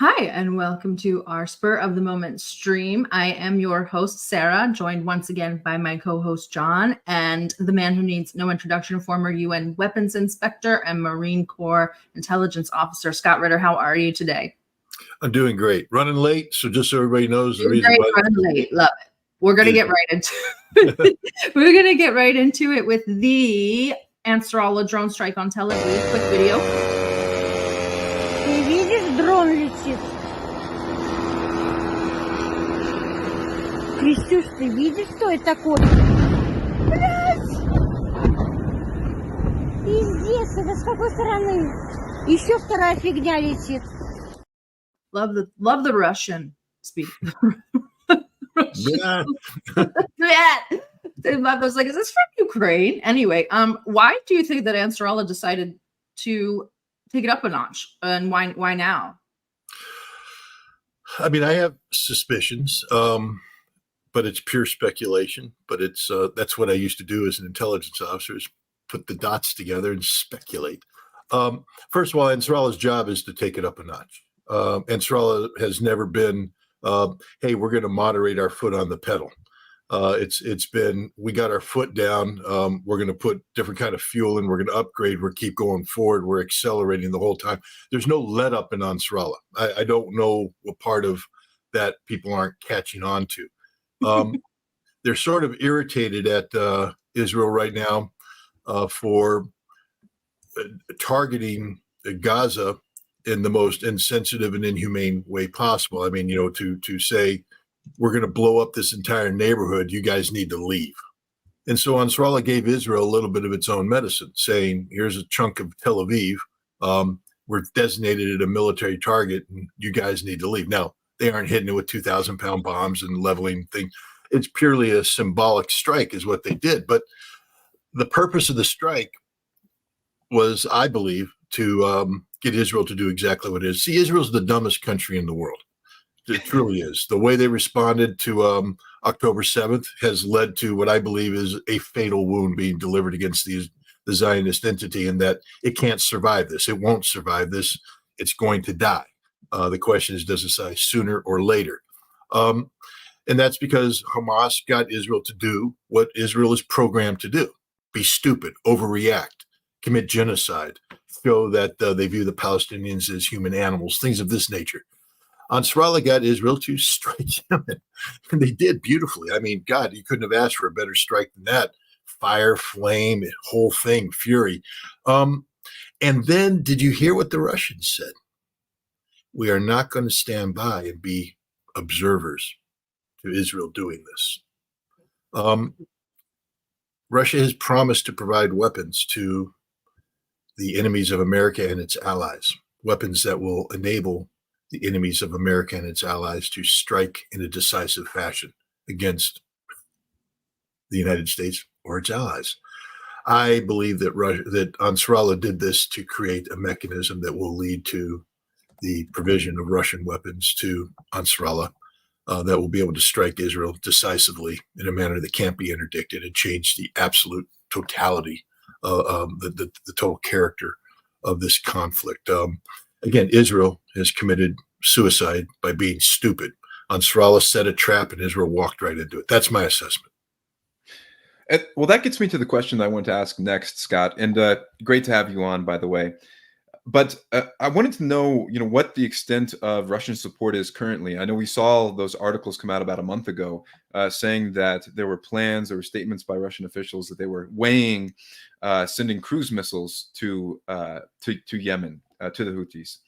Hi, and welcome to our Spur of the Moment stream. I am your host, Sarah, joined once again by my co-host, John, and the man who needs no introduction, former UN weapons inspector and Marine Corps intelligence officer, Scott Ritter. How are you today? I'm doing great. Running late, so just so everybody knows the Doing reason great, why. running late. Love it. We're going to get right into it. We're going to get right into it with the Ansarallah drone strike on Tel Aviv. Quick video. Ты видишь, дрон летит? Крестюш, ты видишь, что это такое? Блядь! Пиздец, это с какой стороны? Еще вторая фигня летит. Love the Russian speak. Yeah. I was like, is this from Ukraine? Anyway, why do you think that Ansarallah decided to take it up a notch, and why now? I mean, I have suspicions, but it's pure speculation. But it's that's what I used to do as an intelligence officer: is put the dots together and speculate. First of all, Ansarallah's job is to take it up a notch. Ansarallah has never been, hey, we're going to moderate our foot on the pedal. It's been, we got our foot down. We're going to put different kind of fuel in. We're going to upgrade. We're keep going forward. We're accelerating the whole time. There's no let up in Ansarallah. I don't know what part of that people aren't catching on to. They're sort of irritated at Israel right now for targeting Gaza in the most insensitive and inhumane way possible. I mean, to say, we're going to blow up this entire neighborhood, you guys need to leave. And so Ansarallah gave Israel a little bit of its own medicine, saying, here's a chunk of Tel Aviv. We're designated at a military target, and you guys need to leave. Now, they aren't hitting it with 2,000-pound bombs and leveling things. It's purely a symbolic strike is what they did. But the purpose of the strike was, I believe, to get Israel to do exactly what it is. See, Israel's the dumbest country in the world. It truly is. The way they responded to October 7th has led to what I believe is a fatal wound being delivered against the Zionist entity, and that it can't survive this. It won't survive this. It's going to die. The question is, does it die sooner or later? And that's because Hamas got Israel to do what Israel is programmed to do: be stupid, overreact, commit genocide, show that they view the Palestinians as human animals, things of this nature. Ansarallah got Israel to strike Yemen, and they did beautifully. I mean, God, you couldn't have asked for a better strike than that. Fire, flame, whole thing, fury. And then did you hear what the Russians said? We are not going to stand by and be observers to Israel doing this. Russia has promised to provide weapons to the enemies of America and its allies, weapons that will enable the enemies of America and its allies to strike in a decisive fashion against the United States or its allies. I believe that that Ansarallah did this to create a mechanism that will lead to the provision of Russian weapons to Ansarallah that will be able to strike Israel decisively in a manner that can't be interdicted and change the absolute totality, the total character of this conflict. Again, Israel has committed suicide by being stupid. Ansarallah set a trap and Israel walked right into it. That's my assessment. Well, that gets me to the question that I want to ask next, Scott. And great to have you on, by the way. But I wanted to know, what the extent of Russian support is currently. I know we saw those articles come out about a month ago saying that there were plans, there were statements by Russian officials that they were weighing sending cruise missiles to Yemen, to the Houthis.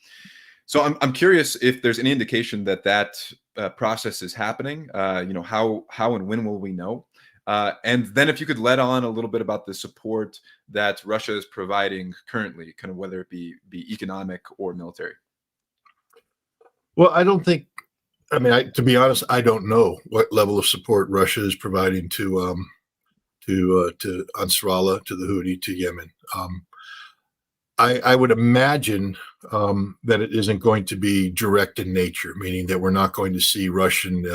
So I'm curious if there's any indication that process is happening. How and when will we know? And then if you could let on a little bit about the support that Russia is providing currently, kind of whether it be economic or military. Well, to be honest, I don't know what level of support Russia is providing to Ansarallah, to the Houthi, to Yemen. I would imagine that it isn't going to be direct in nature, meaning that we're not going to see Russian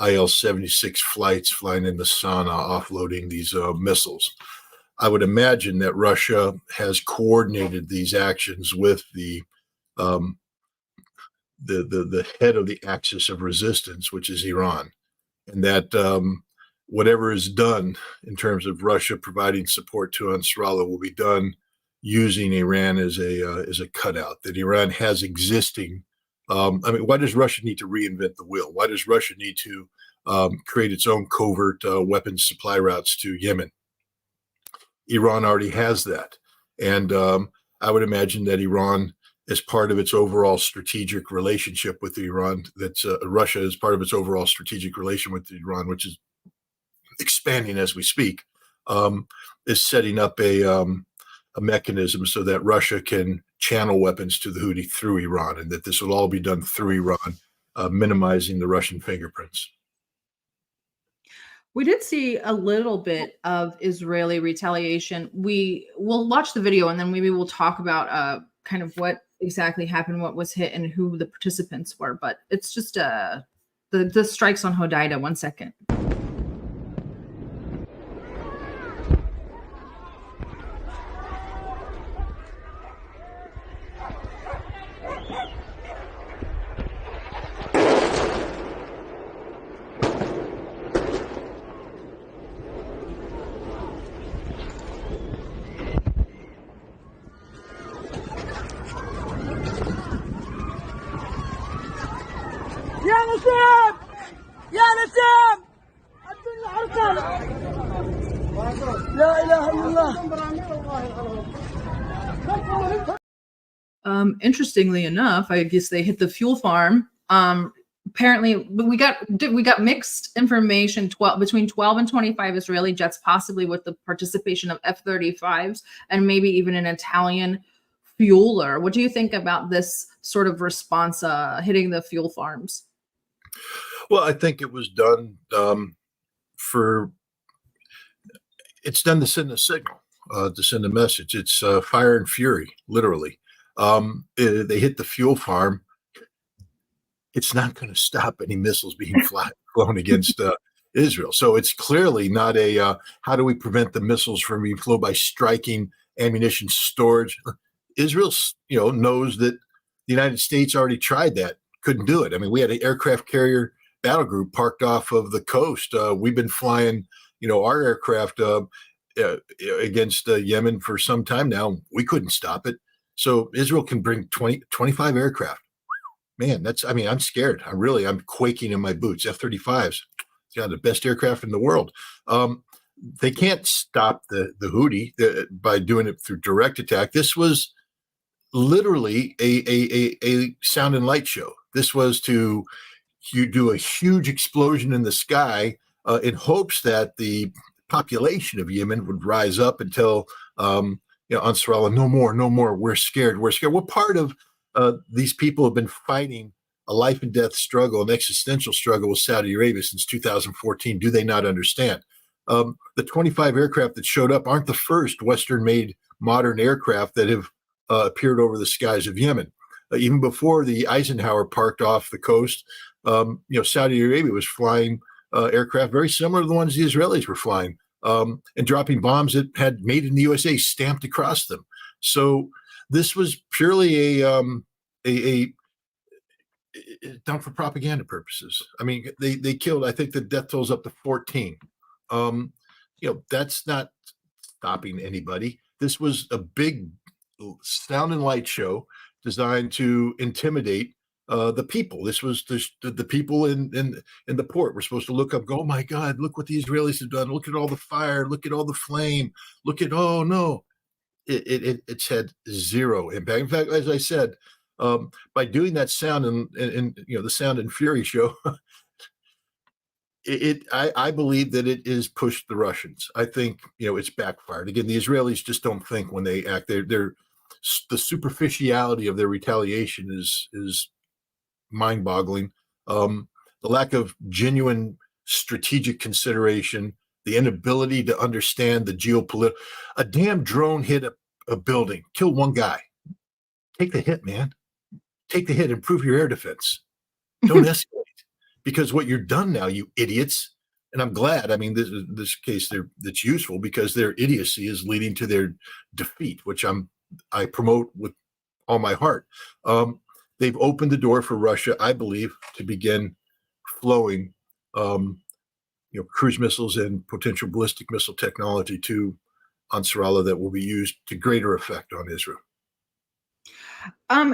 IL-76 flights flying into Sana'a offloading these missiles. I would imagine that Russia has coordinated these actions with the the head of the axis of resistance, which is Iran, and that whatever is done in terms of Russia providing support to Nasrallah will be done using Iran as a cutout. That Iran has existing. I mean, why does Russia need to reinvent the wheel? Why does Russia need to create its own covert weapons supply routes to Yemen? Iran already has that. And I would imagine that Iran, as part of its overall strategic relationship with Iran, that's Russia is part of its overall strategic relation with Iran, which is expanding as we speak, is setting up a mechanism so that Russia can channel weapons to the Houthi through Iran, and that this will all be done through Iran, minimizing the Russian fingerprints. We did see a little bit of Israeli retaliation. We will watch the video and then maybe we'll talk about kind of what exactly happened, what was hit, and who the participants were. But it's just the strikes on Hodeida. 1 second. يا نسيم يا نسيم الدنيا حركان لا اله الا الله. Interestingly enough, I guess they hit the fuel farm. Apparently, we got mixed information. Between 12 and 25 Israeli jets, possibly with the participation of F-35s and maybe even an Italian fueler. What do you think about this sort of response hitting the fuel farms? Well, I think it was done it's done to send a signal, to send a message. It's fire and fury, literally. They hit the fuel farm. It's not going to stop any missiles being flown against Israel. So it's clearly not a how do we prevent the missiles from being flown by striking ammunition storage. Israel, knows that the United States already tried that, couldn't do it. I mean, we had an aircraft carrier battle group parked off of the coast. We've been flying, our aircraft against Yemen for some time now. We couldn't stop it. So Israel can bring 25 aircraft. Man, I'm scared. I'm quaking in my boots. F-35s, the best aircraft in the world. They can't stop the Houthi by doing it through direct attack. This was literally a sound and light show. This was to do a huge explosion in the sky in hopes that the population of Yemen would rise up and tell Nasrallah, no more. We're scared. We're part of these people have been fighting a life and death struggle, an existential struggle with Saudi Arabia since 2014. Do they not understand? The 25 aircraft that showed up aren't the first Western-made modern aircraft that have appeared over the skies of Yemen. Even before the Eisenhower parked off the coast, Saudi Arabia was flying aircraft very similar to the ones the Israelis were flying, and dropping bombs that had "Made in the USA" stamped across them. So this was purely a done for propaganda purposes. I mean, they killed. I think the death toll's up to 14. That's not stopping anybody. This was a big sound and light show designed to intimidate the people. This was the people in the port were supposed to look up, go, oh my God, look what the Israelis have done. Look at all the fire. Look at all the flame. Oh no. It's had zero impact. In fact, as I said, by doing that sound and the sound and fury show, I believe that it is pushed the Russians. I think it's backfired. Again, the Israelis just don't think when they act. They're the superficiality of their retaliation is mind-boggling. The lack of genuine strategic consideration, the inability to understand the geopolitical. A damn drone hit a building, killed one guy. Take the hit, man. Take the hit. Improve your air defense. Don't escalate. Because what you're done now, you idiots. And I'm glad. I mean, this case, that's useful because their idiocy is leading to their defeat, which I promote with all my heart. they've opened the door for Russia, I believe, to begin flowing, cruise missiles and potential ballistic missile technology to Ansarallah that will be used to greater effect on Israel.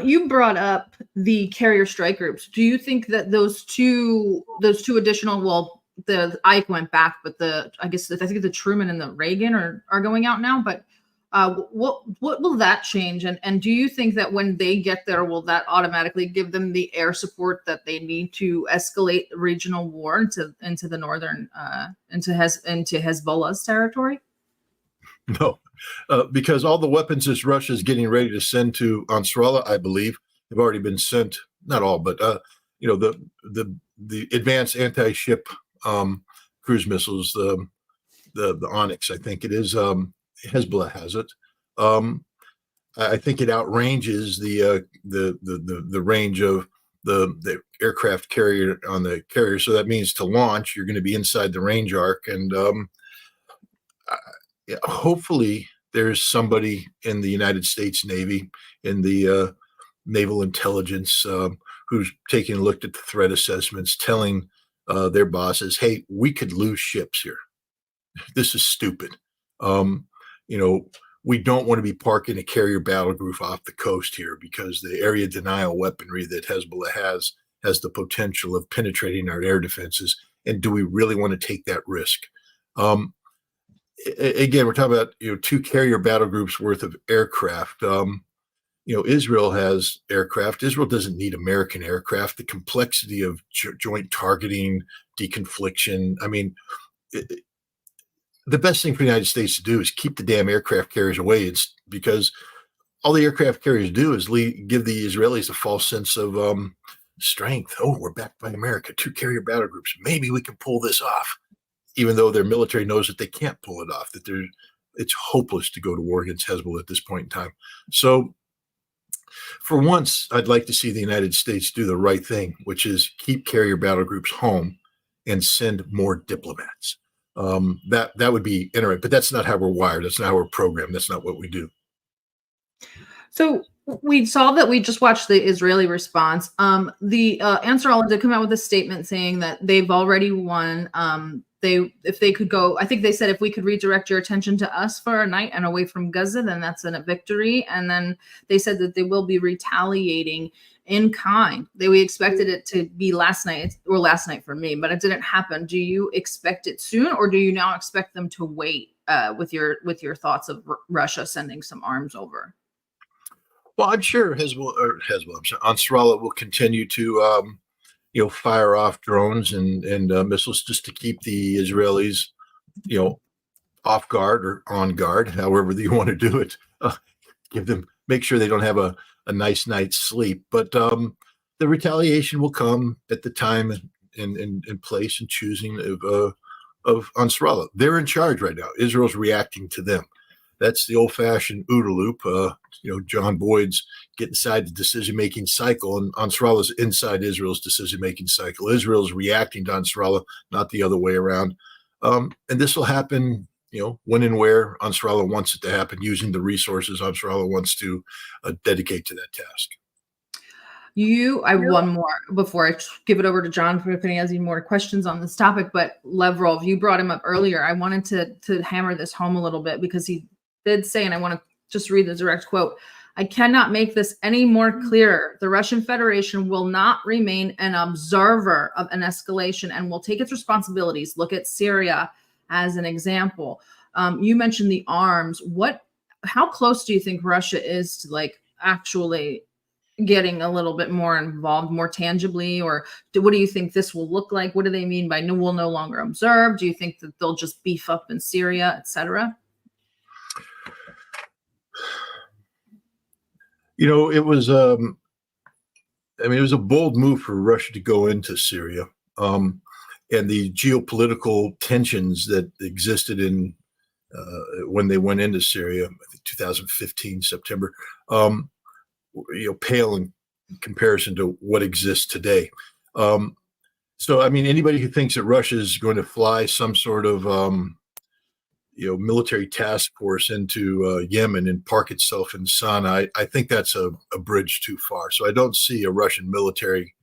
You brought up the carrier strike groups. Do you think that those two additional, well, the Ike went back, but I think the Truman and the Reagan are going out now, but what will that change? And do you think that when they get there, will that automatically give them the air support that they need to escalate the regional war into the northern into Hezbollah's territory? No, because all the weapons that Russia is getting ready to send to Ansarallah, I believe, have already been sent. Not all, but the advanced anti-ship cruise missiles, the Onyx, I think it is. Hezbollah has it. I think it outranges the range of the aircraft carrier on the carrier. So that means to launch, you're going to be inside the range arc, and hopefully there's somebody in the United States Navy, in the naval intelligence, who's taking a look at the threat assessments, telling their bosses, hey, we could lose ships here. This is stupid. We don't want to be parking a carrier battle group off the coast here, because the area denial weaponry that Hezbollah has the potential of penetrating our air defenses. And do we really want to take that risk? Again, we're talking about, 2 carrier battle groups worth of aircraft. Israel has aircraft. Israel doesn't need American aircraft. The complexity of joint targeting, deconfliction. I mean, the best thing for the United States to do is keep the damn aircraft carriers away. It's because all the aircraft carriers do is give the Israelis a false sense of strength. Oh, we're backed by America, 2 carrier battle groups. Maybe we can pull this off, even though their military knows that they can't pull it off, that it's hopeless to go to war against Hezbollah at this point in time. So for once, I'd like to see the United States do the right thing, which is keep carrier battle groups home and send more diplomats. That would be interesting, but that's not how we're wired. That's not how we're programmed. That's not what we do. So we saw that we just watched the Israeli response. The Ansarallah did come out with a statement saying that they've already won. If they could go, I think they said, if we could redirect your attention to us for a night and away from Gaza, then that's a victory. And then they said that they will be retaliating in kind. We expected it to be last night for me, but it didn't happen. Do you expect it soon, or do you now expect them to wait with your thoughts of Russia sending some arms over? Well, I'm sure Ansarallah will continue to fire off drones and missiles just to keep the Israelis, off guard or on guard, however you want to do it. Make sure they don't have a nice night's sleep. But the retaliation will come at the time and place and choosing of Ansarallah. They're in charge right now. Israel's reacting to them. That's the old-fashioned OODA loop. John Boyd's get inside the decision-making cycle, and Ansarallah's inside Israel's decision-making cycle. Israel's reacting to Ansarallah, not the other way around. And this will happen, when and where Ansarallah wants it to happen, using the resources Ansarallah wants to dedicate to that task. I have one more before I give it over to John for if he has any more questions on this topic. But Lavrov, you brought him up earlier. I wanted to hammer this home a little bit, because he did say, and I want to just read the direct quote, "I cannot make this any more clearer. The Russian Federation will not remain an observer of an escalation and will take its responsibilities." Look at Syria as an example. You mentioned the arms. How close do you think Russia is to actually getting a little bit more involved, more tangibly, or what do you think this will look like? What do they mean by we'll no longer observe? Do you think that they'll just beef up in Syria, etc.? It was it was a bold move for Russia to go into Syria, and the geopolitical tensions that existed in when they went into Syria, I think 2015 September, pale in comparison to what exists today. So, anybody who thinks that Russia is going to fly some sort of military task force into Yemen and park itself in Sana'a, I think that's a bridge too far. So I don't see a Russian military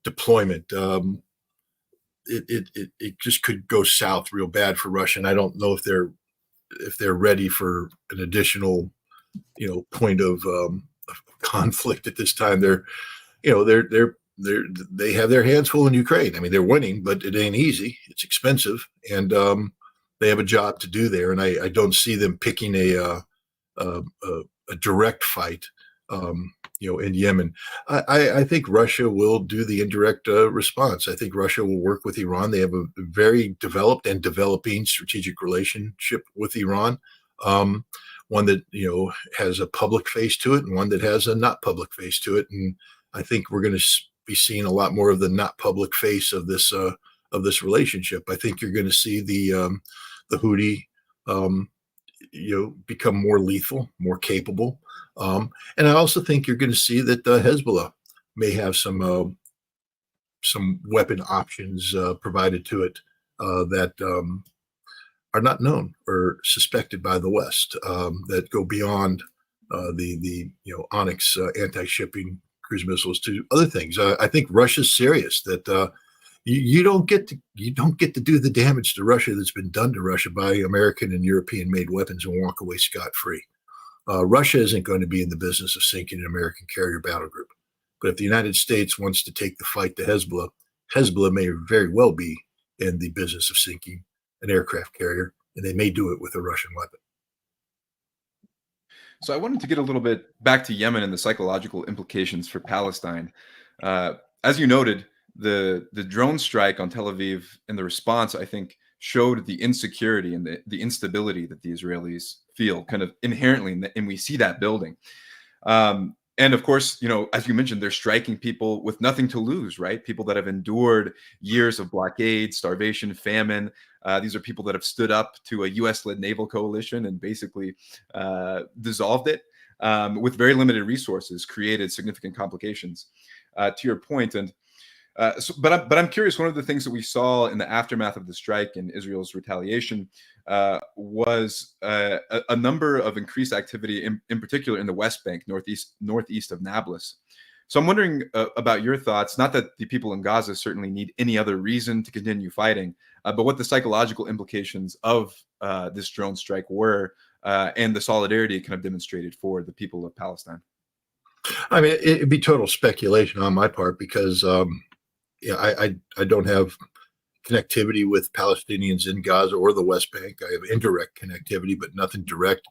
deployment. It just could go south real bad for Russia. And I don't know if they're ready for an additional, point of conflict at this time. They have their hands full in Ukraine. I mean, they're winning, but it ain't easy. It's expensive, and they have a job to do there. And I don't see them picking a direct fight, in Yemen. I think Russia will do the indirect response. I think Russia will work with Iran. They have a very developed and developing strategic relationship with Iran. One that has a public face to it, and one that has a not public face to it. And I think we're going to be seeing a lot more of the not public face of this relationship. I think you're going to see the Houthi, become more lethal, more capable, and I also think you're going to see that Hezbollah may have some weapon options provided to it that are not known or suspected by the West, that go beyond the Onyx anti-shipping cruise missiles to other things. I think Russia's serious that you don't get to do the damage to Russia that's been done to Russia by American and European made weapons and walk away scot-free. Russia isn't going to be in the business of sinking an American carrier battle group. But if the United States wants to take the fight to Hezbollah, Hezbollah may very well be in the business of sinking an aircraft carrier, and they may do it with a Russian weapon. So I wanted to get a little bit back to Yemen and the psychological implications for Palestine. As you noted, the drone strike on Tel Aviv and the response, I think, showed the insecurity and the instability that the Israelis feel kind of inherently, and we see that building. And of course, as you mentioned, they're striking people with nothing to lose, right? People that have endured years of blockade, starvation, famine. These are people that have stood up to a U.S.-led naval coalition and basically dissolved it with very limited resources, created significant complications. To your point, and but I'm curious. One of the things that we saw in the aftermath of the strike and Israel's retaliation was a number of increased activity, in particular in the West Bank, northeast of Nablus. So I'm wondering about your thoughts. Not that the people in Gaza certainly need any other reason to continue fighting, but what the psychological implications of this drone strike were, and the solidarity it kind of demonstrated for the people of Palestine. I mean, it'd be total speculation on my part because I don't have connectivity with Palestinians in Gaza or the West Bank. I have indirect connectivity, but nothing direct.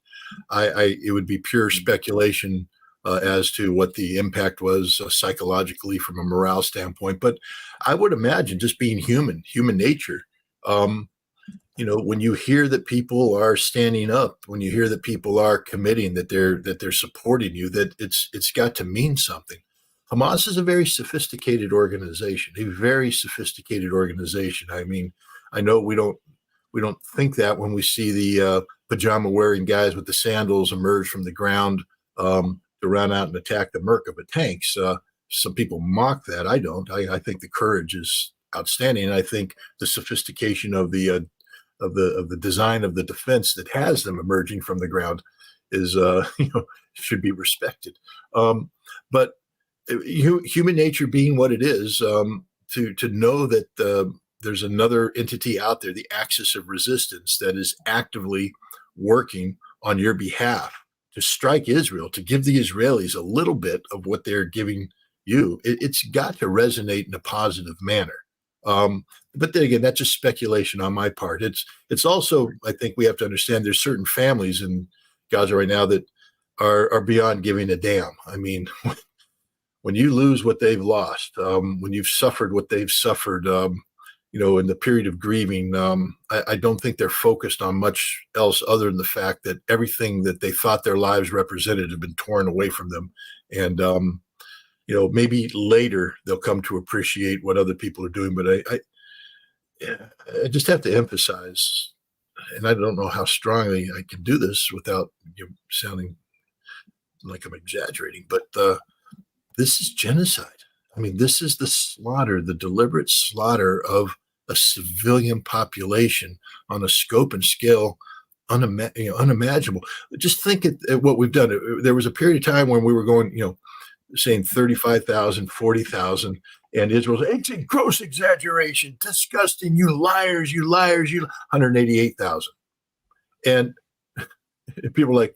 It would be pure speculation as to what the impact was psychologically from a morale standpoint. But I would imagine, just being human nature, when you hear that people are standing up, when you hear that people are committing, that they're supporting you, that it's got to mean something. Hamas is a very sophisticated organization, I mean, I know we don't think that when we see the pajama wearing guys with the sandals emerge from the ground to run out and attack the Merkava tanks. Some people mock that. I don't. I think the courage is outstanding. And I think the sophistication of the design of the defense that has them emerging from the ground is should be respected. But human nature being what it is, to know that there's another entity out there, the axis of resistance, that is actively working on your behalf to strike Israel, to give the Israelis a little bit of what they're giving you, it's got to resonate in a positive manner. But then again, that's just speculation on my part. It's also, I think we have to understand, there's certain families in Gaza right now that are beyond giving a damn. I mean, when you lose what they've lost, when you've suffered what they've suffered, in the period of grieving, I don't think they're focused on much else other than the fact that everything that they thought their lives represented have been torn away from them. And, maybe later they'll come to appreciate what other people are doing. But I just have to emphasize, and I don't know how strongly I can do this without sounding like I'm exaggerating, but this is genocide. I mean, this is the slaughter, the deliberate slaughter of a civilian population on a scope and scale unimaginable. Just think at what we've done. There was a period of time when we were going, saying 35,000, 40,000, and Israel said, it's a gross exaggeration, disgusting, you liars, 188,000. And people are like,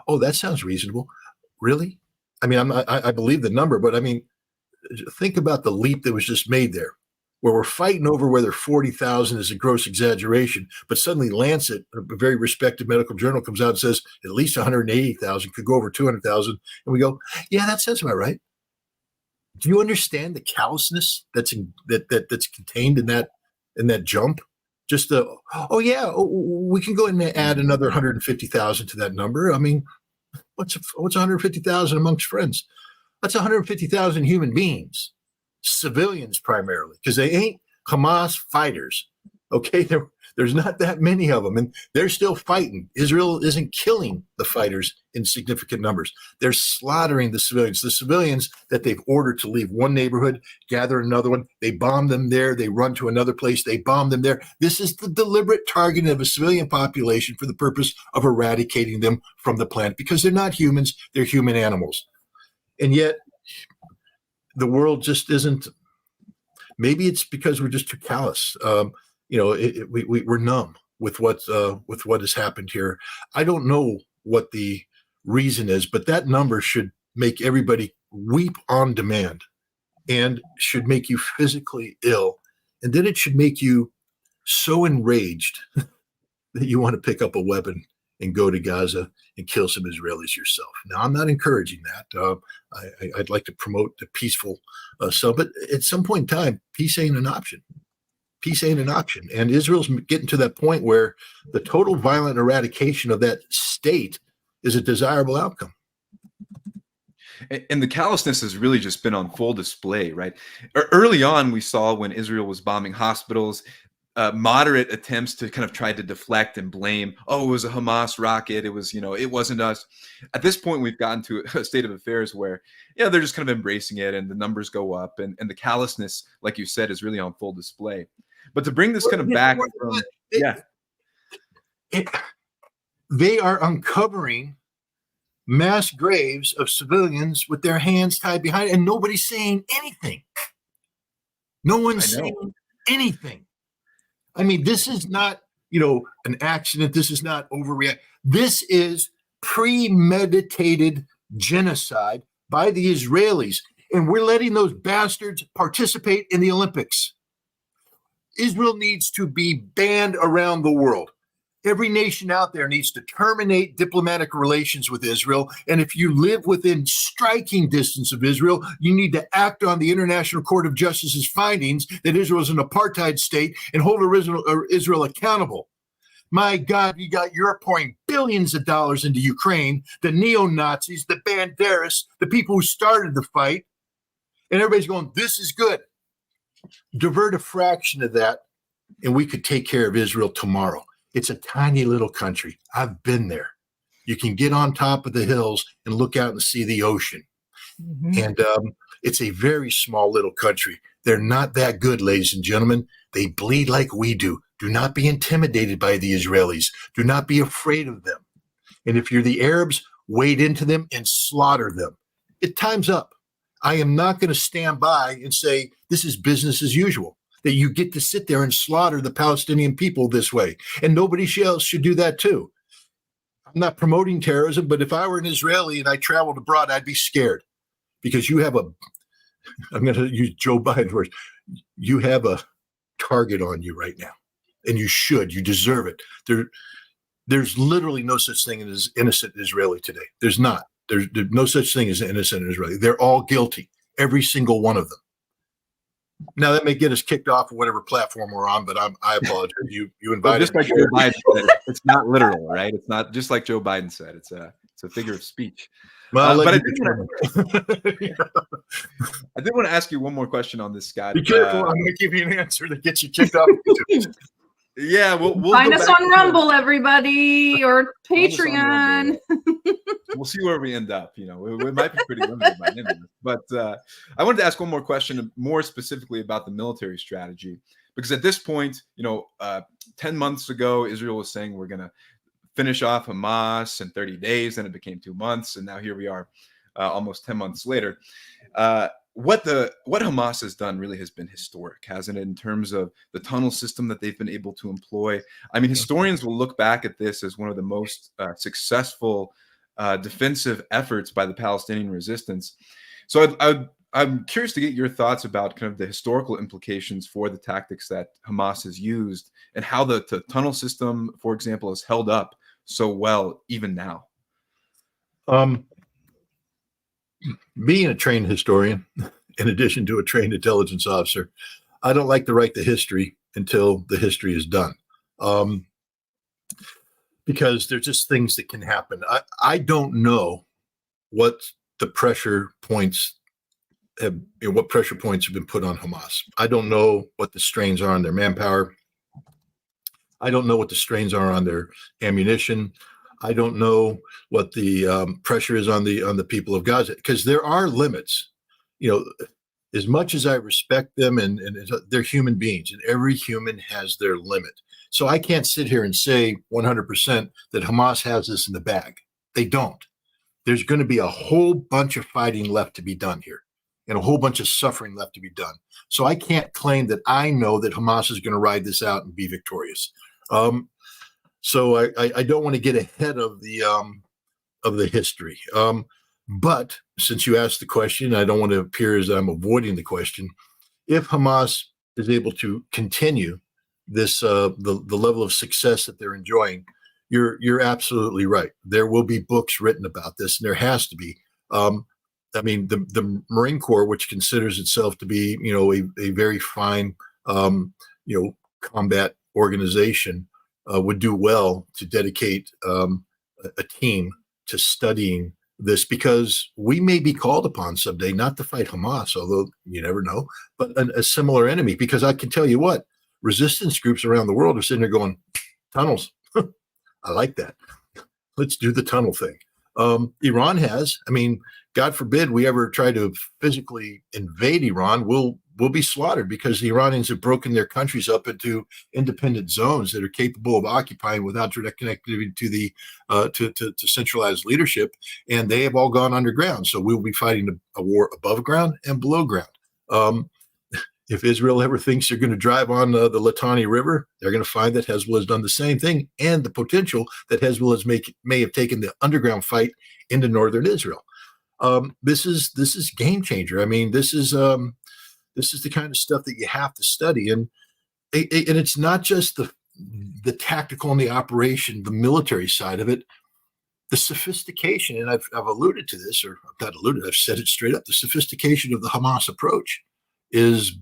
oh, that sounds reasonable. Really? I mean, I believe the number, but I mean, think about the leap that was just made there, where we're fighting over whether 40,000 is a gross exaggeration, but suddenly Lancet, a very respected medical journal, comes out and says at least 180,000, could go over 200,000. And we go, yeah, that sounds about right. Do you understand the callousness that's contained in that jump? Just we can go ahead and add another 150,000 to that number. I mean, what's 150,000 amongst friends? That's 150,000 human beings, civilians primarily, because they ain't Hamas fighters. Okay, there's not that many of them, and they're still fighting. Israel isn't killing the fighters in significant numbers. They're slaughtering the civilians that they've ordered to leave one neighborhood, gather another one. They bomb them there. They run to another place. They bomb them there. This is the deliberate targeting of a civilian population for the purpose of eradicating them from the planet, because they're not humans. They're human animals. And yet the world just isn't. Maybe it's because we're just too callous. We're numb with what has happened here. I don't know what the reason is, but that number should make everybody weep on demand and should make you physically ill. And then it should make you so enraged that you want to pick up a weapon and go to Gaza and kill some Israelis yourself. Now, I'm not encouraging that. I'd like to promote the peaceful stuff, but at some point in time, peace ain't an option. Peace ain't an option. And Israel's getting to that point where the total violent eradication of that state is a desirable outcome. And the callousness has really just been on full display, right? Early on, we saw when Israel was bombing hospitals, moderate attempts to kind of try to deflect and blame. Oh, it was a Hamas rocket. It was, it wasn't us. At this point, we've gotten to a state of affairs where, they're just kind of embracing it and the numbers go up. And the callousness, like you said, is really on full display. But to bring this kind of back from, they are uncovering mass graves of civilians with their hands tied behind, and nobody's saying anything. No one's saying anything. I mean, this is not, an accident. This is not overreact. This is premeditated genocide by the Israelis, and we're letting those bastards participate in the Olympics. Israel needs to be banned around the world. Every nation out there needs to terminate diplomatic relations with Israel. And if you live within striking distance of Israel, you need to act on the International Court of Justice's findings that Israel is an apartheid state and hold Israel accountable. My God, you got Europe pouring billions of dollars into Ukraine, the neo-Nazis, the Banderas, the people who started the fight. And everybody's going, this is good. Divert a fraction of that, and we could take care of Israel tomorrow. It's a tiny little country. I've been there. You can get on top of the hills and look out and see the ocean. Mm-hmm. And it's a very small little country. They're not that good, ladies and gentlemen. They bleed like we do. Do not be intimidated by the Israelis. Do not be afraid of them. And if you're the Arabs, wade into them and slaughter them. Time's up. I am not going to stand by and say this is business as usual, that you get to sit there and slaughter the Palestinian people this way. And nobody else should do that too. I'm not promoting terrorism, but if I were an Israeli and I traveled abroad, I'd be scared because I'm going to use Joe Biden's words, you have a target on you right now. And you deserve it. There's literally no such thing as innocent Israeli today. There's not. There's no such thing as an innocent Israeli. They're all guilty, every single one of them. Now that may get us kicked off of whatever platform we're on, but I apologize. You invited. Just like Joe Biden said, it's not literal, right? It's not just like Joe Biden said. It's a figure of speech. Well, but I did want to ask you one more question on this, Scott. Be careful. I'm going to give you an answer that gets you kicked off. Yeah, we'll find us on Rumble, everybody, or Patreon. We'll see where we end up. We might be pretty limited by then. But I wanted to ask one more question, more specifically about the military strategy, Because at this point, 10 months ago, Israel was saying we're going to finish off Hamas in 30 days, then it became 2 months, and now here we are, almost 10 months later. What Hamas has done really has been historic, hasn't it, in terms of the tunnel system that they've been able to employ? I mean, historians will look back at this as one of the most successful defensive efforts by the Palestinian resistance. So I'm curious to get your thoughts about kind of the historical implications for the tactics that Hamas has used and how the tunnel system, for example, has held up so well even now. Being a trained historian, in addition to a trained intelligence officer, I don't like to write the history until the history is done. Because there's just things that can happen. I don't know what the pressure points have, what pressure points have been put on Hamas. I don't know what the strains are on their manpower. I don't know what the strains are on their ammunition. I don't know what the pressure is on the people of Gaza, because there are limits. As much as I respect them, and they're human beings, and every human has their limit. So I can't sit here and say 100% that Hamas has this in the bag. They don't. There's going to be a whole bunch of fighting left to be done here, and a whole bunch of suffering left to be done. So I can't claim that I know that Hamas is going to ride this out and be victorious. So I don't want to get ahead of the history. But since you asked the question, I don't want to appear as I'm avoiding the question. If Hamas is able to continue this the level of success that they're enjoying, you're absolutely right. There will be books written about this, and there has to be. I mean, the Marine Corps, which considers itself to be a very fine combat organization, would do well to dedicate a team to studying this, because we may be called upon someday not to fight Hamas, although you never know, but a similar enemy. Because I can tell you what, resistance groups around the world are sitting there going, tunnels. I like that. Let's do the tunnel thing. Iran has. I mean, God forbid we ever try to physically invade Iran, we'll be slaughtered, because the Iranians have broken their countries up into independent zones that are capable of occupying without direct connectivity to the to centralized leadership, and they have all gone underground. So we'll be fighting a war above ground and below ground. If Israel ever thinks they're going to drive on the Litani River, they're going to find that Hezbollah has done the same thing, and the potential that Hezbollah may have taken the underground fight into northern Israel. This is game changer. I mean, this is the kind of stuff that you have to study, and it's not just the tactical and the operation, the military side of it, the sophistication. And I've alluded to this, or not alluded, I've said it straight up. The sophistication of the Hamas approach is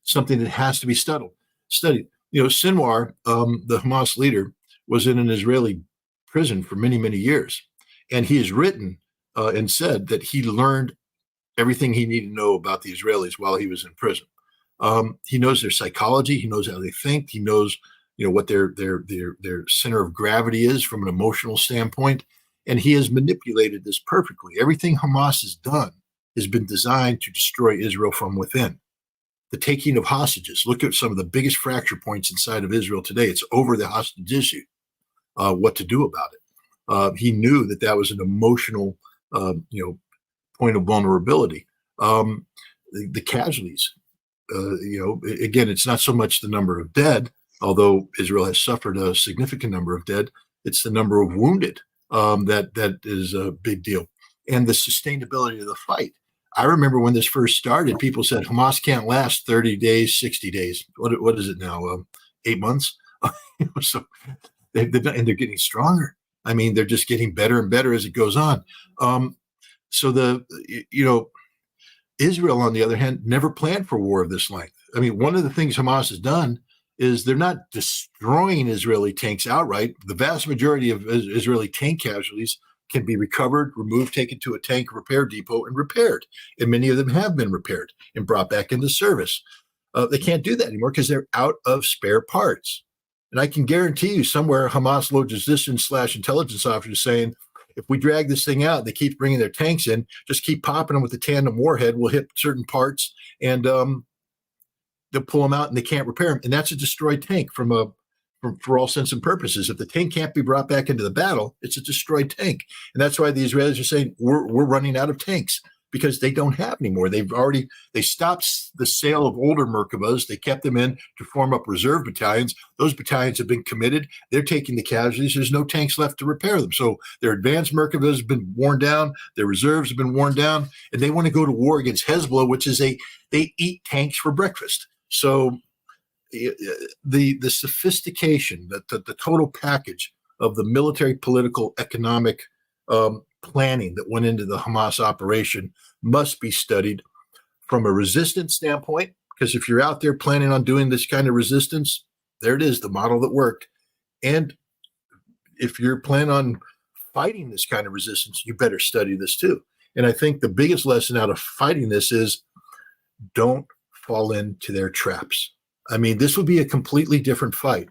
something that has to be studied. Sinwar, the Hamas leader, was in an Israeli prison for many, many years, and he has written and said that he learned everything he needed to know about the Israelis while he was in prison. He knows their psychology. He knows how they think. He knows, what their center of gravity is from an emotional standpoint, and he has manipulated this perfectly. Everything Hamas has done has been designed to destroy Israel from within. The taking of hostages. Look at some of the biggest fracture points inside of Israel today. It's over the hostage issue. What to do about it? He knew that was an emotional, point of vulnerability. The casualties. Again, it's not so much the number of dead, although Israel has suffered a significant number of dead. It's the number of wounded that is a big deal, and the sustainability of the fight. I remember when this first started, people said Hamas can't last 30 days, 60 days. What is it now? 8 months? So they're getting stronger. I mean, they're just getting better and better as it goes on. So Israel, on the other hand, never planned for war of this length. I mean, one of the things Hamas has done is they're not destroying Israeli tanks outright. The vast majority of Israeli tank casualties can be recovered, removed, taken to a tank repair depot and repaired. And many of them have been repaired and brought back into service. They can't do that anymore because they're out of spare parts. And I can guarantee you somewhere Hamas resistance/intelligence officers saying, if we drag this thing out, they keep bringing their tanks in, just keep popping them with the tandem warhead, we'll hit certain parts, and they'll pull them out and they can't repair them. And that's a destroyed tank for all sense and purposes. If the tank can't be brought back into the battle, it's a destroyed tank. And that's why the Israelis are saying we're running out of tanks, because they don't have any more. They stopped the sale of older Merkavas. They kept them in to form up reserve battalions. Those battalions have been committed. They're taking the casualties. There's no tanks left to repair them. So their advanced Merkavas have been worn down. Their reserves have been worn down, and they want to go to war against Hezbollah, which is they eat tanks for breakfast. So the sophistication, the total package of the military, political, economic planning that went into the Hamas operation must be studied from a resistance standpoint, because if you're out there planning on doing this kind of resistance, there it is, the model that worked. And if you're planning on fighting this kind of resistance, you better study this too. And I think the biggest lesson out of fighting this is don't fall into their traps. I mean, this would be a completely different fight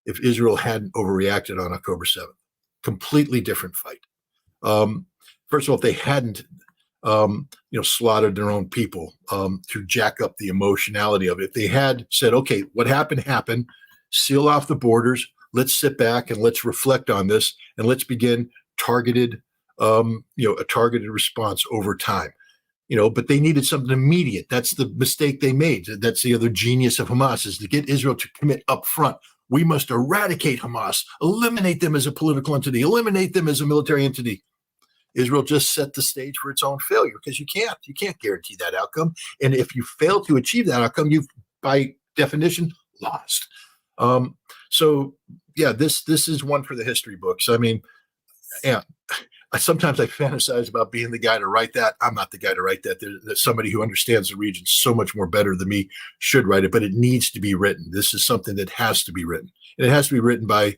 if Israel hadn't overreacted on October 7th. Completely different fight. First of all, if they hadn't, slaughtered their own people to jack up the emotionality of it, if they had said, okay, what happened, seal off the borders, let's sit back and let's reflect on this, and let's begin a targeted response over time. But they needed something immediate. That's the mistake they made. That's the other genius of Hamas, is to get Israel to commit up front. We must eradicate Hamas, eliminate them as a political entity, eliminate them as a military entity. Israel just set the stage for its own failure, because you can't guarantee that outcome. And if you fail to achieve that outcome, you've by definition lost. This is one for the history books. I mean, sometimes I fantasize about being the guy to write that. I'm not the guy to write that. There's somebody who understands the region so much more better than me should write it, but it needs to be written. This is something that has to be written. And it has to be written by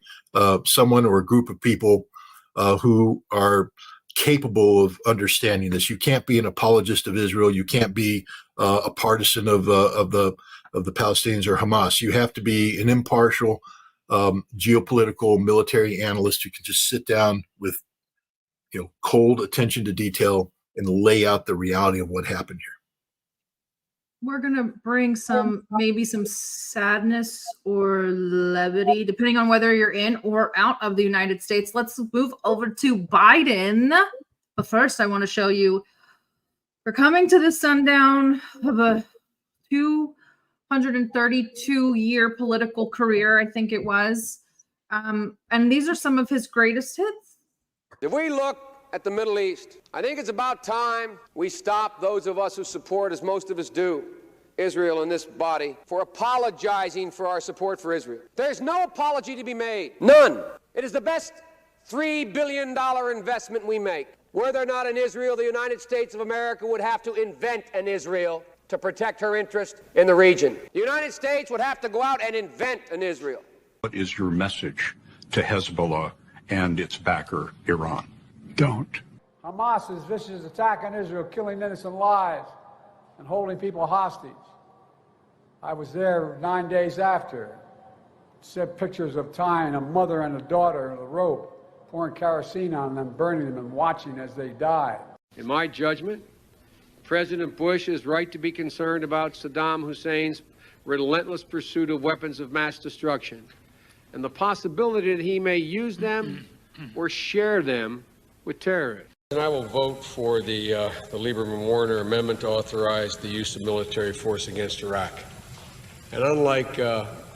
someone or a group of people who are capable of understanding this. You can't be an apologist of Israel. You can't be a partisan of the Palestinians or Hamas. You have to be an impartial geopolitical military analyst who can just sit down with cold attention to detail and lay out the reality of what happened here. We're going to bring maybe some sadness or levity, depending on whether you're in or out of the United States. Let's move over to Biden. But first, I want to show you, we're coming to the sundown of a 232-year political career, I think it was. And these are some of his greatest hits. If we look at the Middle East, I think it's about time we stop, those of us who support, as most of us do, Israel in this body, for apologizing for our support for Israel. There's no apology to be made. None. It is the best $3 billion investment we make. Were there not an Israel, the United States of America would have to invent an Israel to protect her interest in the region. The United States would have to go out and invent an Israel. What is your message to Hezbollah and its backer, Iran? Don't. Hamas's vicious attack on Israel, killing innocent lives and holding people hostage. I was there 9 days after. Sent pictures of tying a mother and a daughter in a rope, pouring kerosene on them, burning them, and watching as they died. In my judgment, President Bush is right to be concerned about Saddam Hussein's relentless pursuit of weapons of mass destruction and the possibility that he may use them or share them with terrorists. And I will vote for the Lieberman-Warner amendment to authorize the use of military force against Iraq. And unlike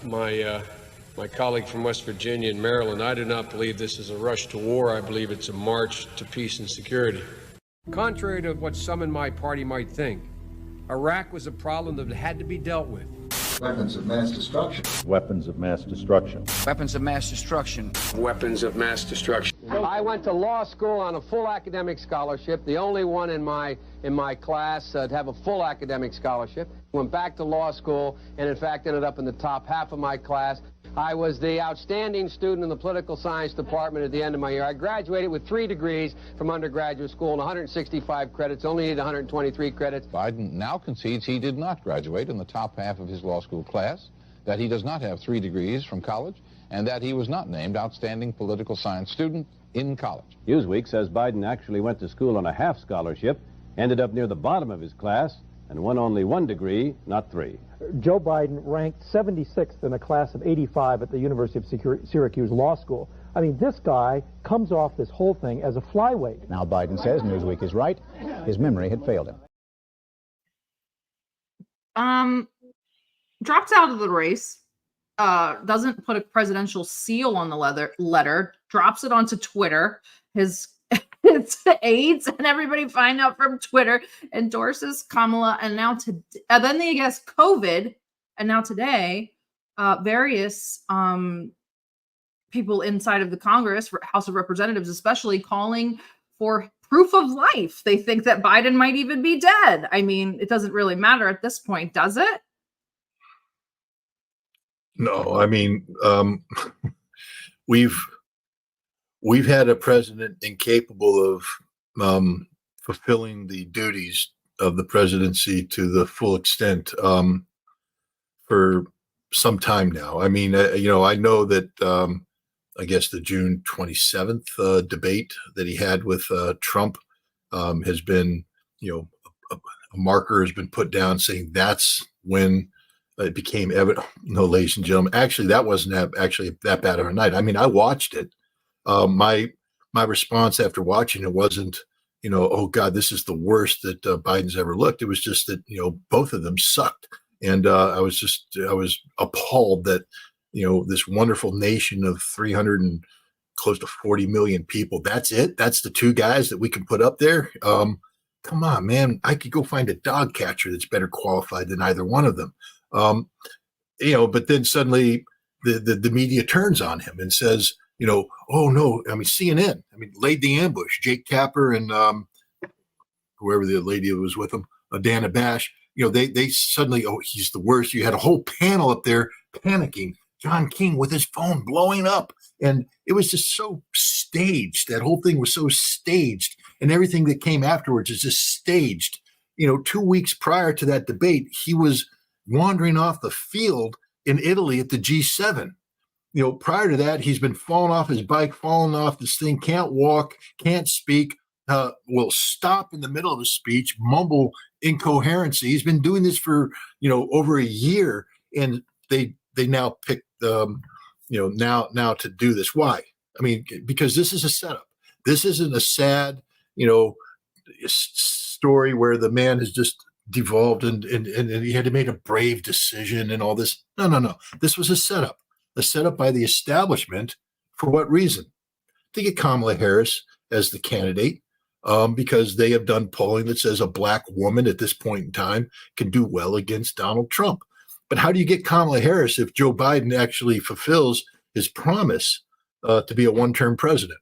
my colleague from West Virginia and Maryland, I do not believe this is a rush to war. I believe it's a march to peace and security. Contrary to what some in my party might think, Iraq was a problem that had to be dealt with. Weapons of mass destruction. Weapons of mass destruction. Weapons of mass destruction. Weapons of mass destruction. I went to law school on a full academic scholarship, the only one in my class to have a full academic scholarship. Went back to law school and in fact ended up in the top half of my class. I was the outstanding student in the political science department at the end of my year. I graduated with 3 degrees from undergraduate school and 165 credits, only needed 123 credits. Biden now concedes he did not graduate in the top half of his law school class, that he does not have 3 degrees from college, and that he was not named outstanding political science student in college. Newsweek says Biden actually went to school on a half scholarship, ended up near the bottom of his class, and won only 1 degree, not 3. Joe Biden ranked 76th in a class of 85 at the University of Syracuse Law School. I mean, this guy comes off this whole thing as a flyweight. Now Biden says Newsweek is right. His memory had failed him. Drops out of the race, doesn't put a presidential seal on the letter, drops it onto Twitter. His aides and everybody find out from Twitter, endorses Kamala, and now then they guess COVID, and now today, various people inside of the Congress, House of Representatives especially, calling for proof of life. They think that Biden might even be dead. I mean, it doesn't really matter at this point, does it? No, I mean, we've had a president incapable of fulfilling the duties of the presidency to the full extent for some time now. I mean, I know that I guess the June 27th debate that he had with Trump has been, a marker has been put down saying that's when it became evident. No, ladies and gentlemen, actually, that wasn't actually that bad of a night. I mean, I watched it. My response after watching it wasn't, oh God, this is the worst that Biden's ever looked. It was just that, both of them sucked. And I was appalled that, this wonderful nation of 300 and close to 40 million people. That's it. That's the two guys that we can put up there. Come on, man. I could go find a dog catcher that's better qualified than either one of them. But then suddenly the media turns on him and says, oh no, I mean, CNN, laid the ambush. Jake Tapper and whoever the lady who was with him, Dana Bash, they suddenly, oh, he's the worst. You had a whole panel up there panicking. John King with his phone blowing up. And it was just so staged. That whole thing was so staged. And everything that came afterwards is just staged. 2 weeks prior to that debate, he was wandering off the field in Italy at the G7. Prior to that, he's been falling off his bike, falling off this thing, can't walk, can't speak, will stop in the middle of a speech, mumble incoherency. He's been doing this for, over a year, and they now pick, now to do this. Why? I mean, because this is a setup. This isn't a sad, story where the man has just devolved and he had to make a brave decision and all this. No. This was a setup by the establishment. For what reason? To get Kamala Harris as the candidate, because they have done polling that says a black woman at this point in time can do well against Donald Trump. But how do you get Kamala Harris if Joe Biden actually fulfills his promise to be a one-term president?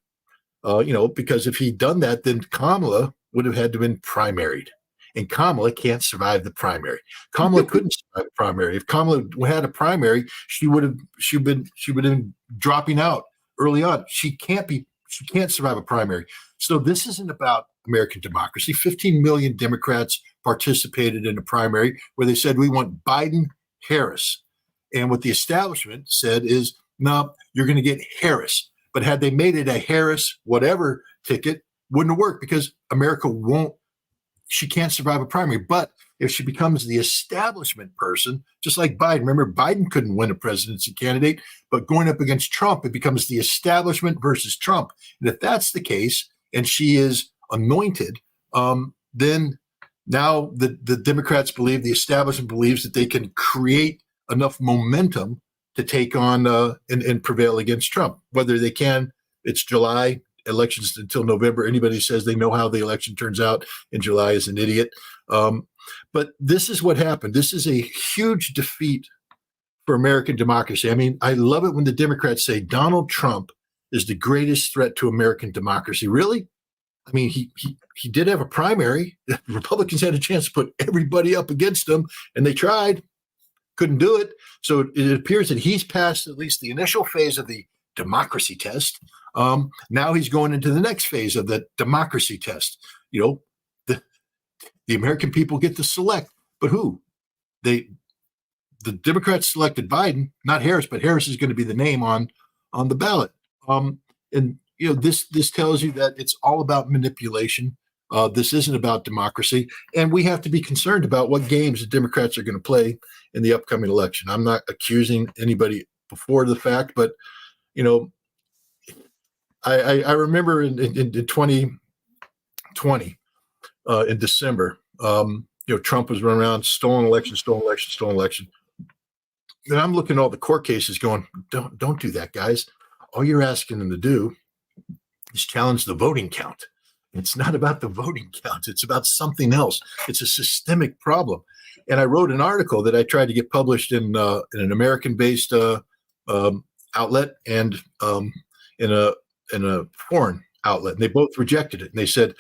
Because if he'd done that, then Kamala would have had to have been primaried. And Kamala can't survive the primary. Kamala couldn't survive the primary. If Kamala had a primary, she would have been dropping out early on. She can't survive a primary. So this isn't about American democracy. 15 million Democrats participated in a primary where they said, we want Biden, Harris. And what the establishment said is, no, you're going to get Harris. But had they made it a Harris whatever ticket, wouldn't have worked because America she can't survive a primary. But if she becomes the establishment person, just like Biden, remember, Biden couldn't win a presidency candidate, but going up against Trump, it becomes the establishment versus Trump. And if that's the case, and she is anointed, then now the Democrats believe, the establishment believes that they can create enough momentum to take on and prevail against Trump. Whether they can, it's July. Elections until November. Anybody says they know how the election turns out in July is an idiot. But this is what happened. This is a huge defeat for American democracy. I mean, I love it when the Democrats say Donald Trump is the greatest threat to American democracy. Really? I mean, he did have a primary. The Republicans had a chance to put everybody up against him, and they tried, couldn't do it. So it appears that he's passed at least the initial phase of the democracy test. Now he's going into the next phase of the democracy test. The American people get to select, but who? The Democrats selected Biden, not Harris, but Harris is going to be the name on the ballot. And this tells you that it's all about manipulation. This isn't about democracy, and we have to be concerned about what games the Democrats are going to play in the upcoming election. I'm not accusing anybody before the fact, but you know, I remember in 2020 in December, Trump was running around, stolen election. And I'm looking at all the court cases going, don't do that, guys. All you're asking them to do is challenge the voting count. It's not about the voting count. It's about something else. It's a systemic problem. And I wrote an article that I tried to get published in an American-based outlet and in a foreign outlet. And they both rejected it. And they said,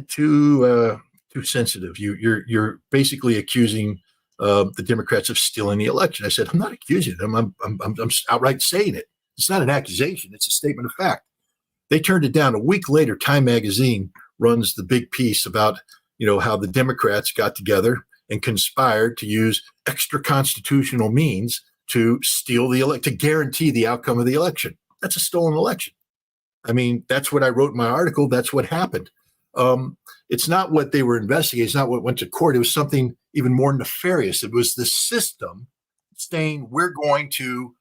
too sensitive. You're basically accusing the Democrats of stealing the election. I said, I'm not accusing them. I'm outright saying it. It's not an accusation. It's a statement of fact. They turned it down. A week later, Time magazine runs the big piece about, how the Democrats got together and conspired to use extra constitutional means to steal to guarantee the outcome of the election. That's a stolen election. I mean, that's what I wrote in my article. That's what happened. It's not what they were investigating. It's not what went to court. It was something even more nefarious. It was the system saying we're going to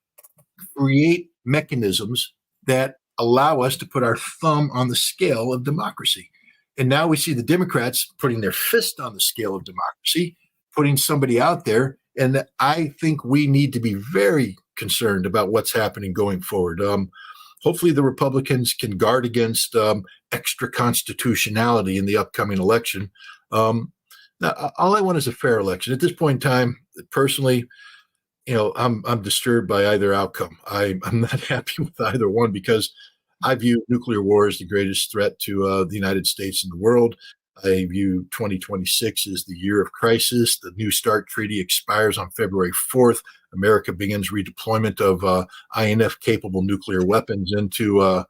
create mechanisms that allow us to put our thumb on the scale of democracy. And now we see the Democrats putting their fist on the scale of democracy, putting somebody out there. And I think we need to be very concerned about what's happening going forward. Hopefully the Republicans can guard against extra constitutionality in the upcoming election. Now, all I want is a fair election. At this point in time, personally, I'm disturbed by either outcome. I'm not happy with either one because I view nuclear war as the greatest threat to the United States and the world. I view 2026 as the year of crisis. The New START treaty expires on February 4th. America begins redeployment of INF-capable nuclear weapons into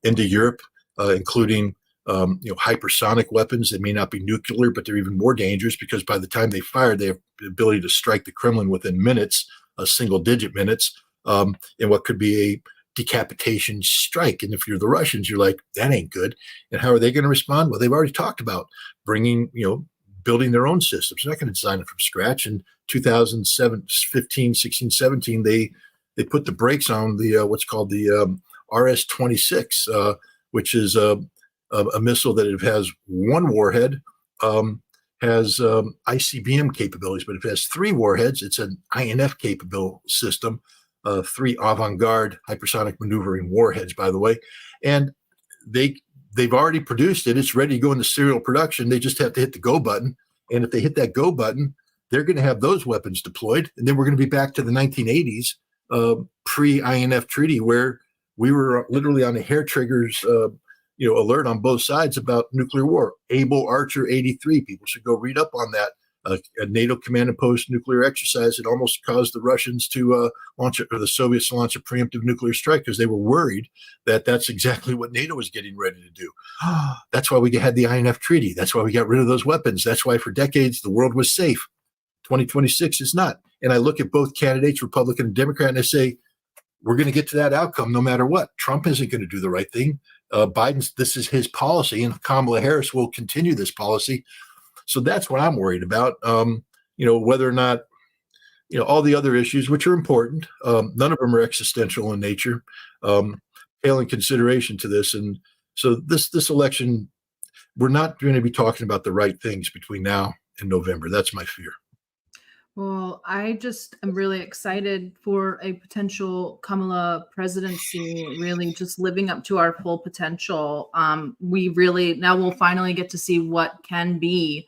Europe, including hypersonic weapons. They may not be nuclear, but they're even more dangerous because by the time they fire, they have the ability to strike the Kremlin within minutes, single-digit minutes, in what could be a decapitation strike. And if you're the Russians, you're like, that ain't good. And how are they going to respond? Well, they've already talked about building their own systems. They're not going to design it from scratch. In 2007, 15, 16, 17, they put the brakes on the what's called the RS-26, which is a missile that has one warhead, has ICBM capabilities, but if it has three warheads, it's an INF capable system. 3 avant-garde hypersonic maneuvering warheads, by the way, and they've already produced it. It's ready to go into serial production. They just have to hit the go button, and if they hit that go button, they're going to have those weapons deployed, and then we're going to be back to the 1980s pre-INF treaty, where we were literally on a hair triggers alert on both sides about nuclear war. Able Archer 83. People should go read up on that. A NATO command and post nuclear exercise that almost caused the Russians to launch or the Soviets to launch a preemptive nuclear strike because they were worried that that's exactly what NATO was getting ready to do. That's why we had the INF treaty. That's why we got rid of those weapons. That's why for decades the world was safe. 2026 is not. And I look at both candidates, Republican and Democrat, and I say, we're going to get to that outcome no matter what. Trump isn't going to do the right thing. Biden's, this is his policy, and Kamala Harris will continue this policy. So that's what I'm worried about. Whether or not, all the other issues, which are important, none of them are existential in nature, pale in consideration to this. And so this election, we're not going to be talking about the right things between now and November. That's my fear. Well, I just am really excited for a potential Kamala presidency, really just living up to our full potential. Now we'll finally get to see what can be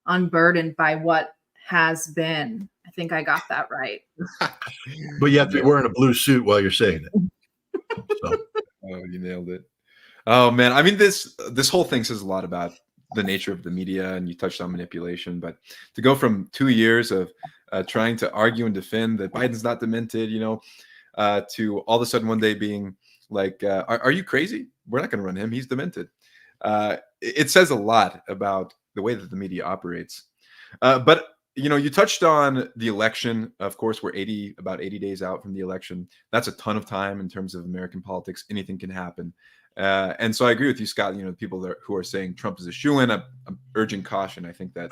unburdened by what has been. I think I got that right. But you have to be wearing a blue suit while you're saying it. So. Oh, you nailed it. Oh, man. I mean, this whole thing says a lot about the nature of the media, and you touched on manipulation, but to go from 2 years of trying to argue and defend that Biden's not demented, to all of a sudden one day being like, are you crazy? We're not going to run him. He's demented. It says a lot about the way that the media operates. But, you touched on the election. Of course, we're about 80 days out from the election. That's a ton of time in terms of American politics. Anything can happen. And so I agree with you, Scott. You know, people who are saying Trump is a shoo-in, I'm urging caution. I think that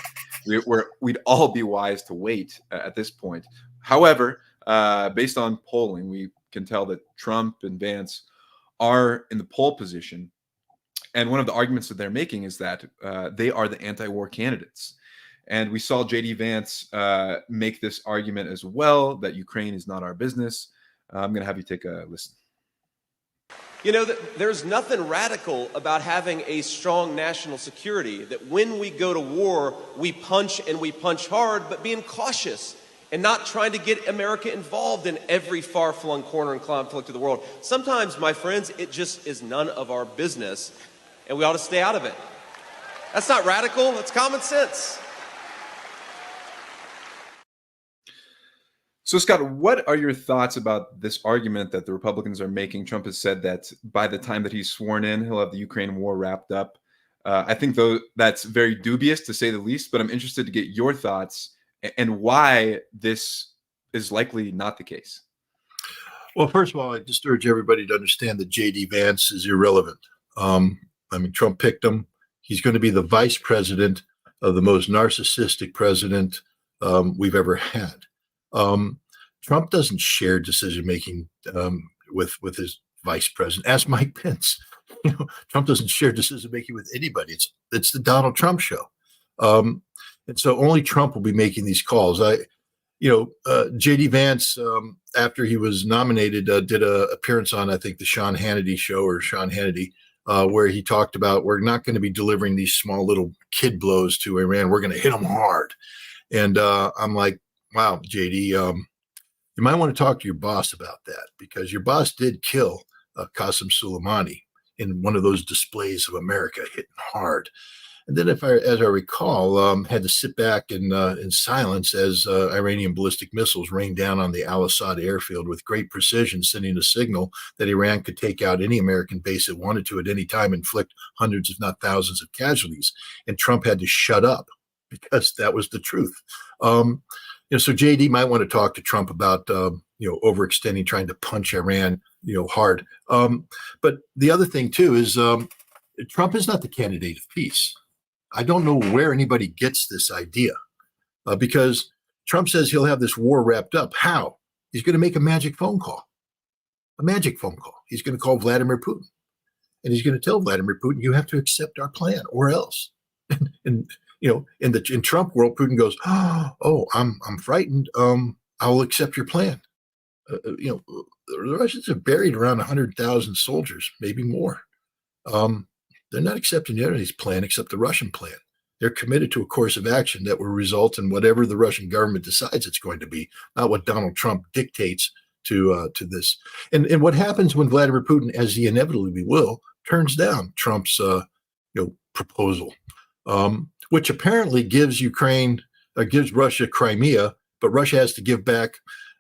we'd all be wise to wait at this point. However, based on polling, we can tell that Trump and Vance are in the pole position. And one of the arguments that they're making is that they are the anti-war candidates. And we saw J.D. Vance make this argument as well, that Ukraine is not our business. I'm going to have you take a listen. You know, there's nothing radical about having a strong national security, that when we go to war, we punch and we punch hard, but being cautious and not trying to get America involved in every far-flung corner and conflict of the world. Sometimes, my friends, it just is none of our business, and we ought to stay out of it. That's not radical, that's common sense. So, Scott, what are your thoughts about this argument that the Republicans are making? Trump has said that by the time that he's sworn in, he'll have the Ukraine war wrapped up. I think, though, that's very dubious, to say the least, but I'm interested to get your thoughts and why this is likely not the case. Well, first of all, I just urge everybody to understand that J.D. Vance is irrelevant. Trump picked him. He's going to be the vice president of the most narcissistic president we've ever had. Trump doesn't share decision-making with his vice president. Ask Mike Pence. Trump doesn't share decision-making with anybody. It's the Donald Trump show. And so only Trump will be making these calls. J.D. Vance, after he was nominated, did an appearance on, I think, the Sean Hannity show, or Sean Hannity, where he talked about, we're not going to be delivering these small little kid blows to Iran. We're going to hit them hard. And I'm like, wow, JD, you might want to talk to your boss about that, because your boss did kill Qasem Soleimani in one of those displays of America hitting hard. And then, as I recall, had to sit back in silence as Iranian ballistic missiles rained down on the Al-Assad airfield with great precision, sending a signal that Iran could take out any American base it wanted to at any time, inflict hundreds, if not thousands, of casualties. And Trump had to shut up because that was the truth. So JD might want to talk to Trump about, overextending, trying to punch Iran, hard. But the other thing, too, is Trump is not the candidate of peace. I don't know where anybody gets this idea, because Trump says he'll have this war wrapped up. How? He's going to make a magic phone call. He's going to call Vladimir Putin, and he's going to tell Vladimir Putin, you have to accept our plan or else. And in Trump world, Putin goes, oh, I'm frightened. I'll accept your plan. The Russians have buried around 100,000 soldiers, maybe more. They're not accepting anybody's plan except the Russian plan. They're committed to a course of action that will result in whatever the Russian government decides it's going to be, not what Donald Trump dictates to this. And what happens when Vladimir Putin, as he inevitably will, turns down Trump's proposal, which apparently gives Russia Crimea, but Russia has to give back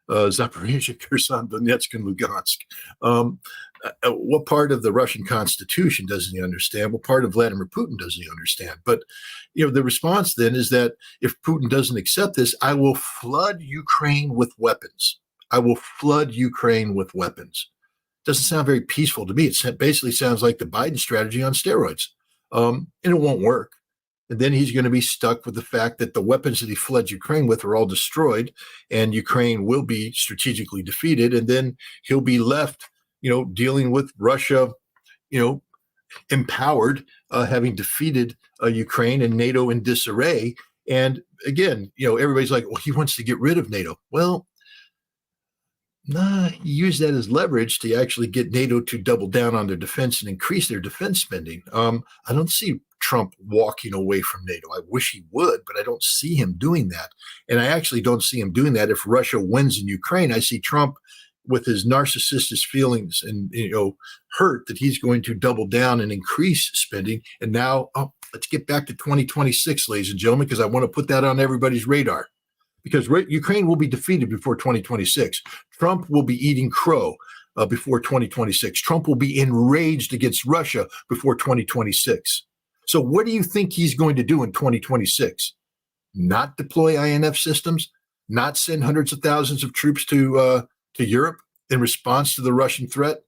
Zaporizhzhia, Kherson, Donetsk, and Lugansk. What part of the Russian Constitution doesn't he understand? What part of Vladimir Putin doesn't he understand? But the response then is that if Putin doesn't accept this, I will flood Ukraine with weapons. Doesn't sound very peaceful to me. It basically sounds like the Biden strategy on steroids, and it won't work. And then he's going to be stuck with the fact that the weapons that he fled Ukraine with are all destroyed, and Ukraine will be strategically defeated. And then he'll be left, dealing with Russia, empowered, having defeated Ukraine, and NATO in disarray. And again, everybody's like, well, he wants to get rid of NATO. Well, he used that as leverage to actually get NATO to double down on their defense and increase their defense spending. I don't see Trump walking away from NATO. I wish he would, but I don't see him doing that. And I actually don't see him doing that if Russia wins in Ukraine. I see Trump with his narcissistic feelings and, hurt that he's going to double down and increase spending. And now, let's get back to 2026, ladies and gentlemen, because I want to put that on everybody's radar. Because Ukraine will be defeated before 2026. Trump will be eating crow before 2026. Trump will be enraged against Russia before 2026. So what do you think he's going to do in 2026? Not deploy INF systems? Not send hundreds of thousands of troops to Europe in response to the Russian threat?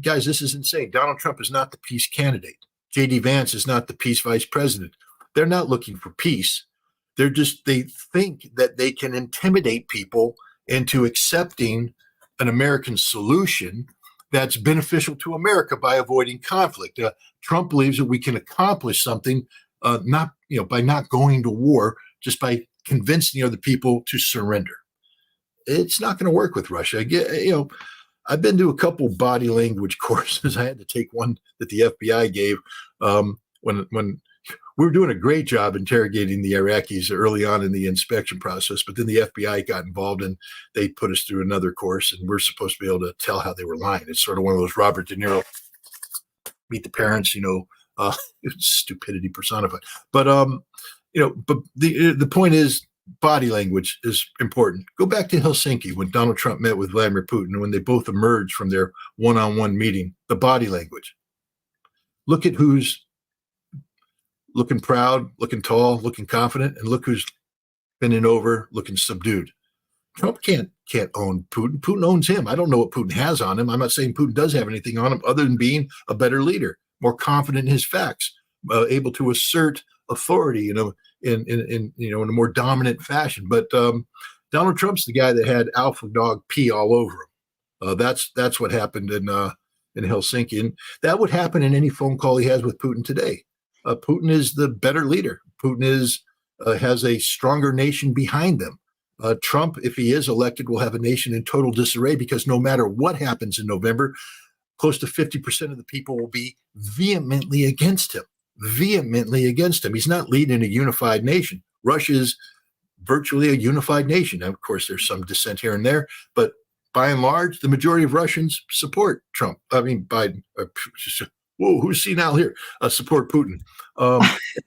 guys, this is insane. Donald Trump is not the peace candidate. J.D. Vance is not the peace vice president. They're not looking for peace. They think that they can intimidate people into accepting an American solution that's beneficial to America by avoiding conflict. Trump believes that we can accomplish something by not going to war, just by convincing other people to surrender. It's not going to work with Russia. I've been to a couple body language courses. I had to take one that the FBI gave when we were doing a great job interrogating the Iraqis early on in the inspection process, but then the FBI got involved and they put us through another course, and we're supposed to be able to tell how they were lying. It's sort of one of those Robert De Niro, meet the parents, stupidity personified. But the point is, body language is important. Go back to Helsinki when Donald Trump met with Vladimir Putin, and when they both emerged from their one-on-one meeting, the body language. Look at who's looking proud, looking tall, looking confident, and look who's bending over, looking subdued. Trump can't own Putin. Putin owns him. I don't know what Putin has on him. I'm not saying Putin does have anything on him other than being a better leader, more confident in his facts, able to assert authority, in a more dominant fashion. But Donald Trump's the guy that had alpha dog pee all over him. That's what happened in Helsinki, and that would happen in any phone call he has with Putin today. Putin is the better leader. Putin has a stronger nation behind them. Trump, if he is elected, will have a nation in total disarray, because no matter what happens in November, close to 50% of the people will be vehemently against him. He's not leading a unified nation. Russia is virtually a unified nation. Now, of course, there's some dissent here and there, but by and large, the majority of Russians support Trump. I mean, Biden. Whoa, who's senile here? Support Putin.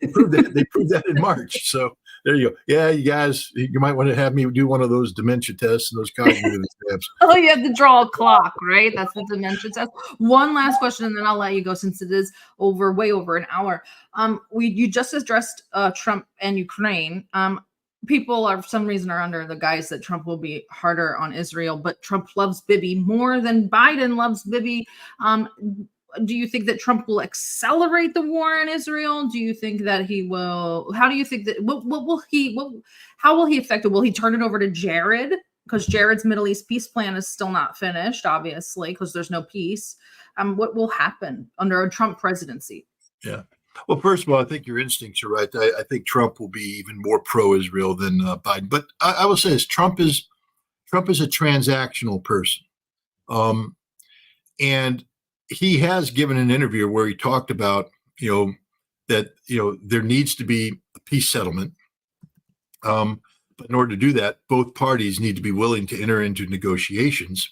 They proved that in March. So there you go. Yeah, you guys, you might want to have me do one of those dementia tests and those cognitive exams. Oh, you have to draw a clock, right? That's the dementia test. One last question, and then I'll let you go, since it is way over an hour. You just addressed Trump and Ukraine. People for some reason are under the guise that Trump will be harder on Israel, but Trump loves Bibi more than Biden loves Bibi. Do you think that Trump will accelerate the war in Israel? Do you think that he will? How do you think that? How will he affect it? Will he turn it over to Jared? Because Jared's Middle East peace plan is still not finished, obviously, because there's no peace. What will happen under a Trump presidency? Yeah. Well, first of all, I think your instincts are right. I think Trump will be even more pro-Israel than Biden. But I will say this: Trump is a transactional person, and he has given an interview where he talked about, that, there needs to be a peace settlement. But in order to do that, both parties need to be willing to enter into negotiations.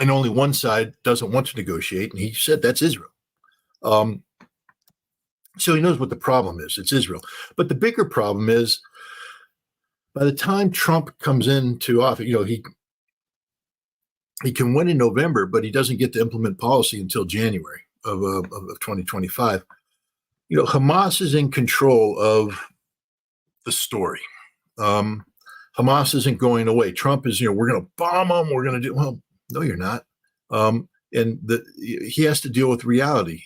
And only one side doesn't want to negotiate. And he said that's Israel. So he knows what the problem is. It's Israel. But the bigger problem is, by the time Trump comes into office, he can win in November, but he doesn't get to implement policy until January of 2025. Hamas is in control of the story. Hamas isn't going away. Trump is, we're going to bomb them. We're going to do, well, no, you're not. He has to deal with reality.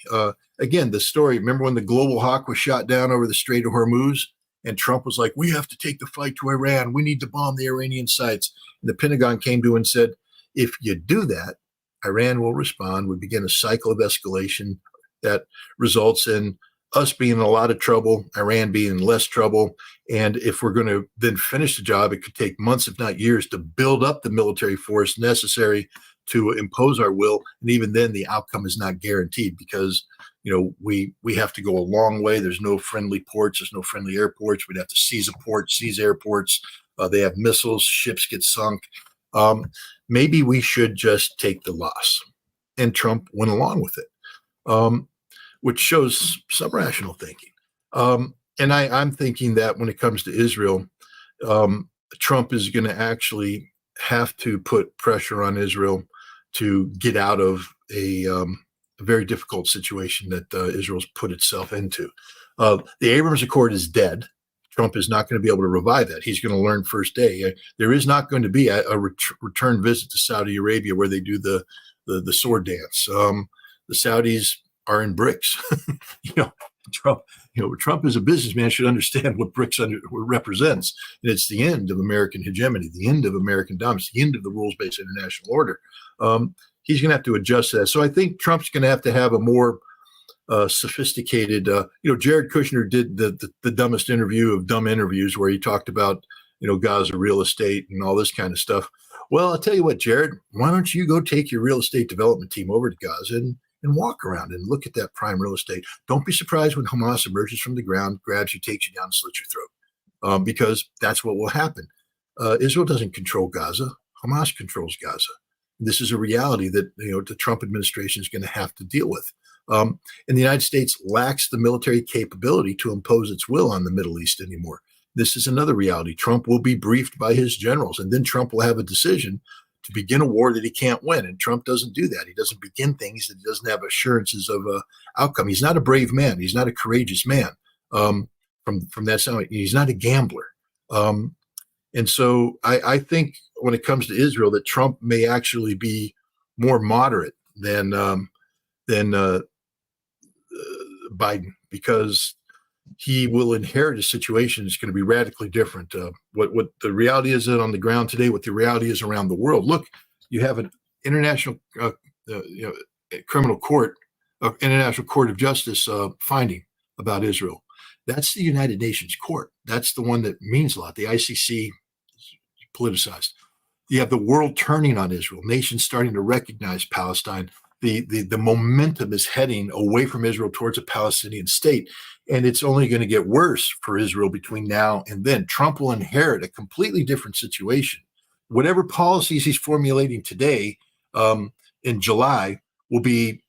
Again, the story, remember when the Global Hawk was shot down over the Strait of Hormuz, and Trump was like, we have to take the fight to Iran. We need to bomb the Iranian sites. And the Pentagon came to him and said, if you do that, Iran will respond. We begin a cycle of escalation that results in us being in a lot of trouble, Iran being in less trouble. And if we're going to then finish the job, it could take months, if not years, to build up the military force necessary to impose our will. And even then, the outcome is not guaranteed, because we have to go a long way. There's no friendly ports. There's no friendly airports. We'd have to seize a port, seize airports. They have missiles. Ships get sunk. Maybe we should just take the loss. And Trump went along with it, which shows some rational thinking. And I'm thinking that when it comes to Israel, Trump is going to actually have to put pressure on Israel to get out of a very difficult situation that Israel's put itself into. The Abrams Accord is dead. Trump is not going to be able to revive that. He's going to learn first day. There is not going to be a return visit to Saudi Arabia where they do the the sword dance. The Saudis are in BRICS. Trump as a businessman should understand what BRICS represents. And it's the end of American hegemony, the end of American dominance, the end of the rules-based international order. He's going to have to adjust to that. So I think Trump's going to have a more sophisticated, Jared Kushner did the dumbest interview of dumb interviews where he talked about, Gaza real estate and all this kind of stuff. Well, I'll tell you what, Jared, why don't you go take your real estate development team over to Gaza and walk around and look at that prime real estate. Don't be surprised when Hamas emerges from the ground, grabs you, takes you down, and slits your throat, because that's what will happen. Israel doesn't control Gaza. Hamas controls Gaza. This is a reality that the Trump administration is going to have to deal with. And the United States lacks the military capability to impose its will on the Middle East anymore. This is another reality. Trump will be briefed by his generals, and then Trump will have a decision to begin a war that he can't win. And Trump doesn't do that. He doesn't begin things that he doesn't have assurances of outcome. He's not a brave man. He's not a courageous man. From that side, he's not a gambler. And so I think when it comes to Israel, that Trump may actually be more moderate than Biden, because he will inherit a situation that's going to be radically different. What the reality is on the ground today, what the reality is around the world. Look, you have an international criminal court, international court of justice finding about Israel. That's the United Nations court. That's the one that means a lot. The ICC is politicized. You have the world turning on Israel, nations starting to recognize Palestine. The momentum is heading away from Israel towards a Palestinian state, and it's only going to get worse for Israel between now and then. Trump will inherit a completely different situation. Whatever policies he's formulating today in July will be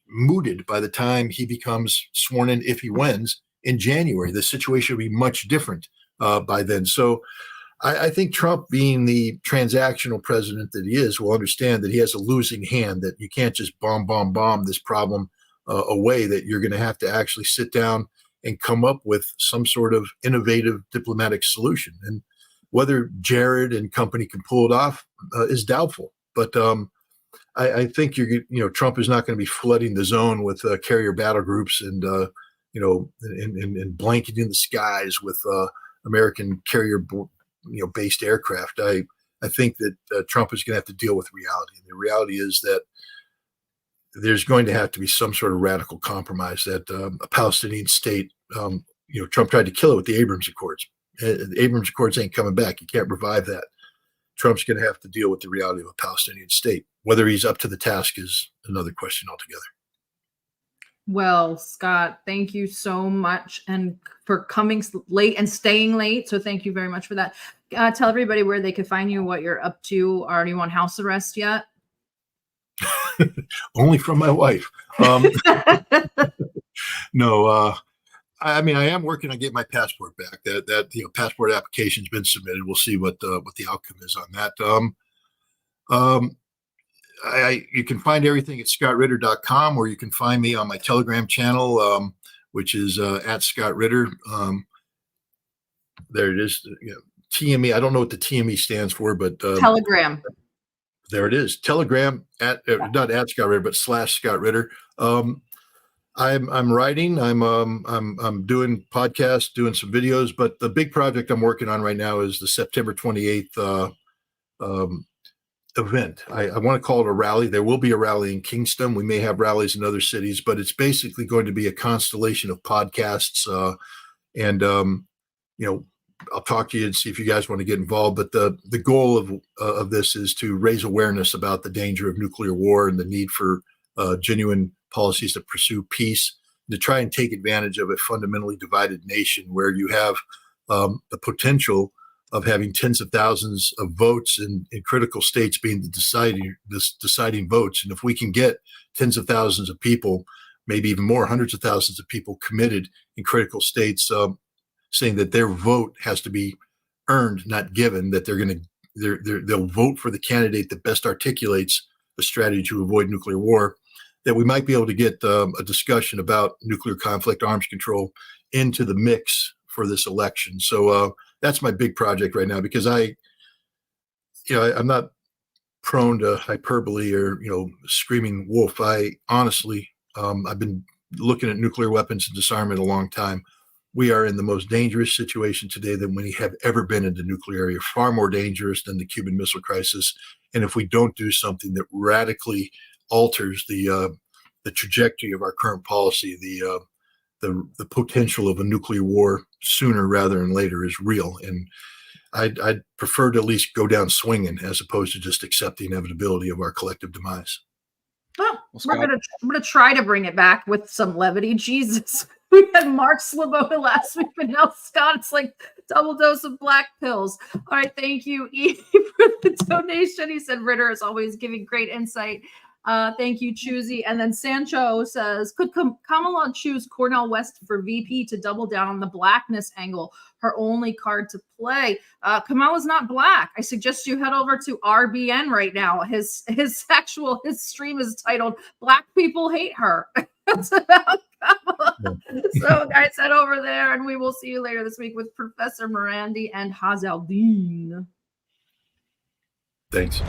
mooted by the time he becomes sworn in, if he wins, in January. The situation will be much different by then. So I think Trump, being the transactional president that he is, will understand that he has a losing hand, that you can't just bomb this problem away, that you're going to have to actually sit down and come up with some sort of innovative diplomatic solution. And whether Jared and company can pull it off is doubtful. But I think Trump is not going to be flooding the zone with carrier battle groups and blanketing the skies with American carrier based aircraft. I think that Trump is going to have to deal with reality. And the reality is that there's going to have to be some sort of radical compromise, that a Palestinian state, Trump tried to kill it with the Abrams Accords. The Abrams Accords ain't coming back. You can't revive that. Trump's going to have to deal with the reality of a Palestinian state. Whether he's up to the task is another question altogether. Well, Scott, thank you so much, and for coming late and staying late. So thank you very much for that. Tell everybody where they can find you, what you're up to. Are you on house arrest yet? Only from my wife. No, I am working on getting my passport back. That passport application's been submitted. We'll see what the outcome is on that. You can find everything at scottritter.com, or you can find me on my Telegram channel, which is at Scott Ritter. There it is. TME. I don't know what the TME stands for, but Telegram. There it is. Telegram not at Scott Ritter, but / Scott Ritter. I'm writing. I'm doing podcasts, doing some videos, but the big project I'm working on right now is the September 28th event. I want to call it a rally. There will be a rally in Kingston. We may have rallies in other cities, but it's basically going to be a constellation of podcasts. I'll talk to you and see if you guys want to get involved. But the goal of this is to raise awareness about the danger of nuclear war and the need for genuine policies to pursue peace, to try and take advantage of a fundamentally divided nation where you have the potential of having tens of thousands of votes in critical states being the deciding votes. And if we can get tens of thousands of people, maybe even more, hundreds of thousands of people committed in critical states, saying that their vote has to be earned, not given, that they'll vote for the candidate that best articulates a strategy to avoid nuclear war, that we might be able to get a discussion about nuclear conflict, arms control into the mix for this election. So that's my big project right now, because I'm not prone to hyperbole or, screaming wolf. I honestly, I've been looking at nuclear weapons and disarmament a long time. We are in the most dangerous situation today than we have ever been in the nuclear area, far more dangerous than the Cuban Missile Crisis. And if we don't do something that radically alters the trajectory of our current policy, the potential of a nuclear war sooner rather than later is real. And I'd prefer to at least go down swinging as opposed to just accept the inevitability of our collective demise. Oh, I'm gonna try to bring it back with some levity. Jesus, we had Mark Sloboda last week, but now Scott, it's like double dose of black pills. All right, thank you, E, for the donation. He said Ritter is always giving great insight. Thank you, Choosy. And then Sancho says, could Kamala choose Cornel West for VP to double down on the blackness angle, her only card to play? Kamala's not black. I suggest you head over to RBN right now. His stream is titled "Black People Hate Her." It's about Kamala. So guys, head over there, and we will see you later this week with Professor Morandi and Hazaldin. Thanks.